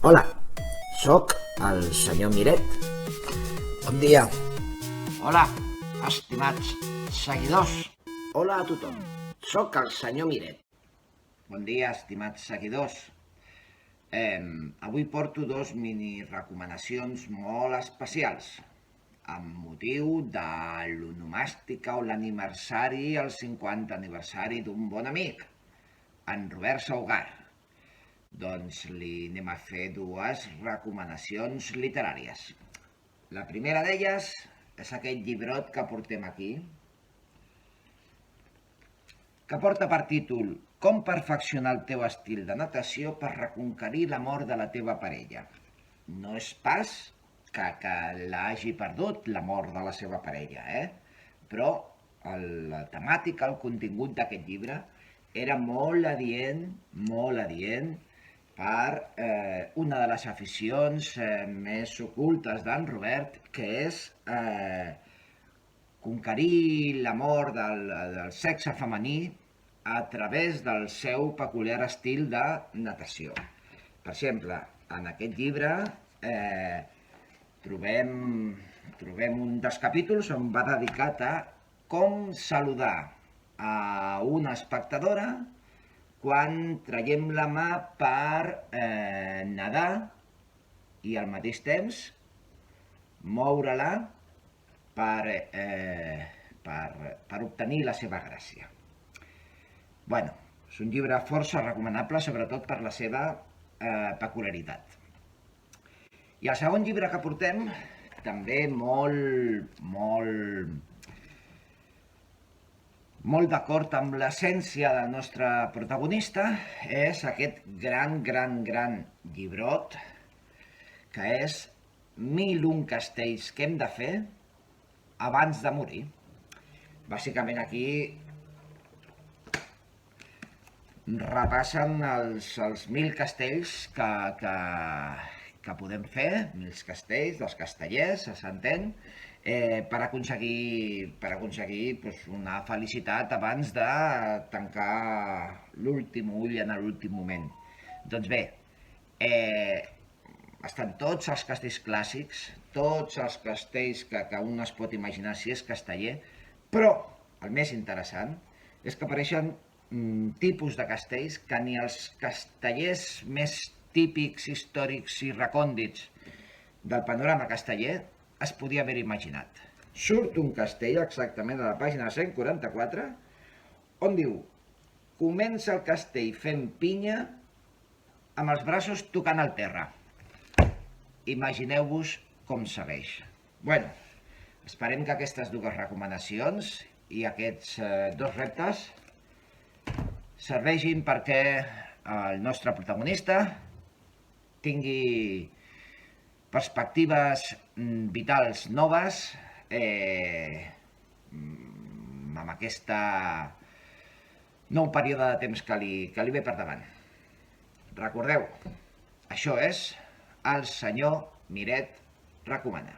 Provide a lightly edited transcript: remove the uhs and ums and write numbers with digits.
Hola, sóc el senyor Miret. Bon dia. Hola, estimats seguidors. Hola a tothom, sóc el senyor Miret. Bon dia, estimats seguidors. Avui porto dos mini recomanacions molt especials amb motiu de l'onomàstica o l'aniversari, el 50 aniversari d'un bon amic, en Robert Saugar. Doncs li anem a fer dues recomanacions literàries. La primera d'elles és aquest llibrot que portem aquí, que porta per títol Com perfeccionar el teu estil de natació per reconquerir l'amor de la teva parella. No és pas que l'hagi perdut l'amor de la seva parella, però la temàtica, el contingut d'aquest llibre era molt adient per una de les aficions més ocultes d'en Robert, que és conquerir l'amor del sexe femení a través del seu peculiar estil de natació. Per exemple, en aquest llibre trobem un dels capítols on va dedicat a com saludar a una espectadora quan traiem la mà per nedar i al mateix temps moure-la per obtenir la seva gràcia. Bueno, és un llibre força recomanable, sobretot per la seva peculiaritat. I el segon llibre que portem, també molt d'acord amb l'essència del nostre protagonista, és aquest gran llibrot, que és 1001 castells que hem de fer abans de morir. Bàsicament aquí repassen els 1000 castells que podem fer, 1000 castells dels castellers, s'entén, per aconseguir una felicitat abans de tancar l'últim ull en l'últim moment. Doncs bé, estan tots els castells clàssics, tots els castells que un es pot imaginar si és casteller, però el més interessant és que apareixen tipus de castells que ni els castellers més típics, històrics i recòndits del panorama casteller es podia haver imaginat. Surt un castell exactament a la pàgina 144 on diu: comença el castell fent pinya amb els braços tocant el terra. Imagineu-vos com segueix. Bueno, esperem que aquestes dues recomanacions i aquests dos reptes serveixin perquè el nostre protagonista tingui perspectives vitals noves amb aquest nou període de temps que li ve per davant. Recordeu, això és el senyor Miret recomana.